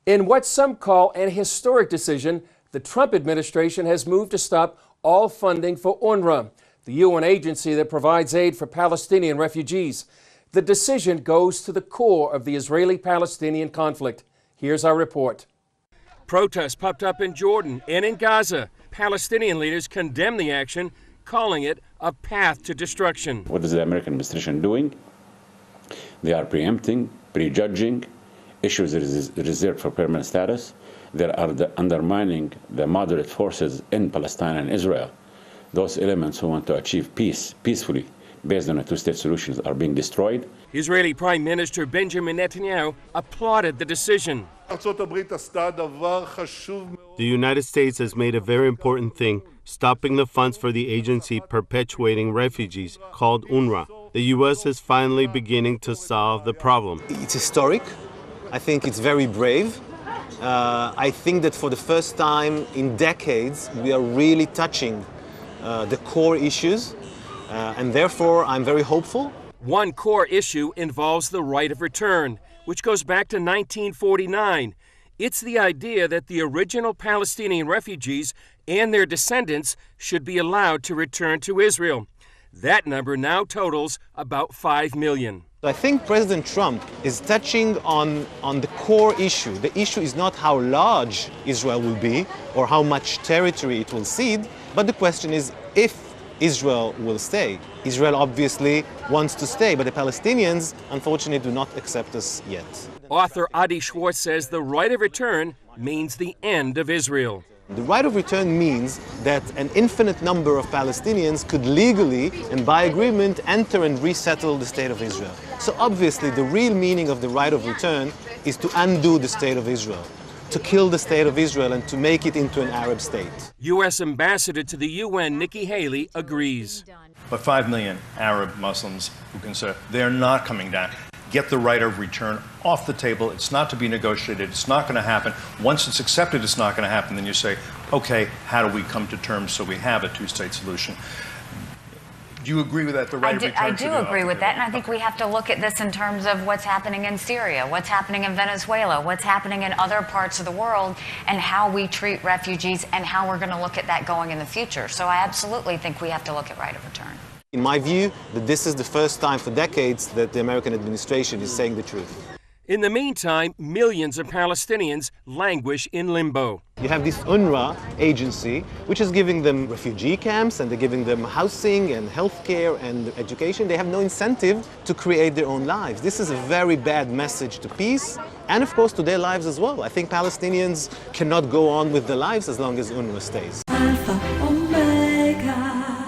In what some call an historic decision, the Trump administration has moved to stop all funding for UNRWA, the UN agency that provides aid for Palestinian refugees. The decision goes to the core of the Israeli-Palestinian conflict. Here's our report. Protests popped up in Jordan and in Gaza. Palestinian leaders condemn the action, calling it a path to destruction. What is the American administration doing? They are preempting, prejudging issues reserved for permanent status. They are undermining the moderate forces in Palestine and Israel. Those elements who want to achieve peace peacefully based on a two-state solution are being destroyed. Israeli Prime Minister Benjamin Netanyahu applauded the decision. The United States has made a very important thing, stopping the funds for the agency perpetuating refugees, called UNRWA. The U.S. is finally beginning to solve the problem. It's historic. I think it's very brave. I think that for the first time in decades, we are really touching the core issues, and therefore I'm very hopeful. One core issue involves the right of return, which goes back to 1949. It's the idea that the original Palestinian refugees and their descendants should be allowed to return to Israel. That number now totals about 5 million. I think President Trump is touching on the core issue. The issue is not how large Israel will be or how much territory it will cede, but the question is if Israel will stay. Israel obviously wants to stay, but the Palestinians, unfortunately, do not accept us yet. Author Adi Schwartz says the right of return means the end of Israel. The right of return means that an infinite number of Palestinians could legally and by agreement enter and resettle the state of Israel. So obviously the real meaning of the right of return is to undo the state of Israel, to kill the state of Israel and to make it into an Arab state. U.S. Ambassador to the UN Nikki Haley agrees. But 5 million Arab Muslims who can say they're not coming down. Get the right of return off the table. It's not to be negotiated. It's not going to happen. Once it's accepted, it's not going to happen. Then you say, okay, how do we come to terms so we have a two-state solution? Do you agree with that? The right of return? I do agree with that, and I think we have to look at this in terms of what's happening in Syria, what's happening in Venezuela, what's happening in other parts of the world, and how we treat refugees and how we're going to look at that going in the future. So I absolutely think we have to look at right of return. In my view, that this is the first time for decades that the American administration is saying the truth. In the meantime, millions of Palestinians languish in limbo. You have this UNRWA agency, which is giving them refugee camps, and they're giving them housing and healthcare and education. They have no incentive to create their own lives. This is a very bad message to peace and, of course, to their lives as well. I think Palestinians cannot go on with their lives as long as UNRWA stays. Alpha, Omega.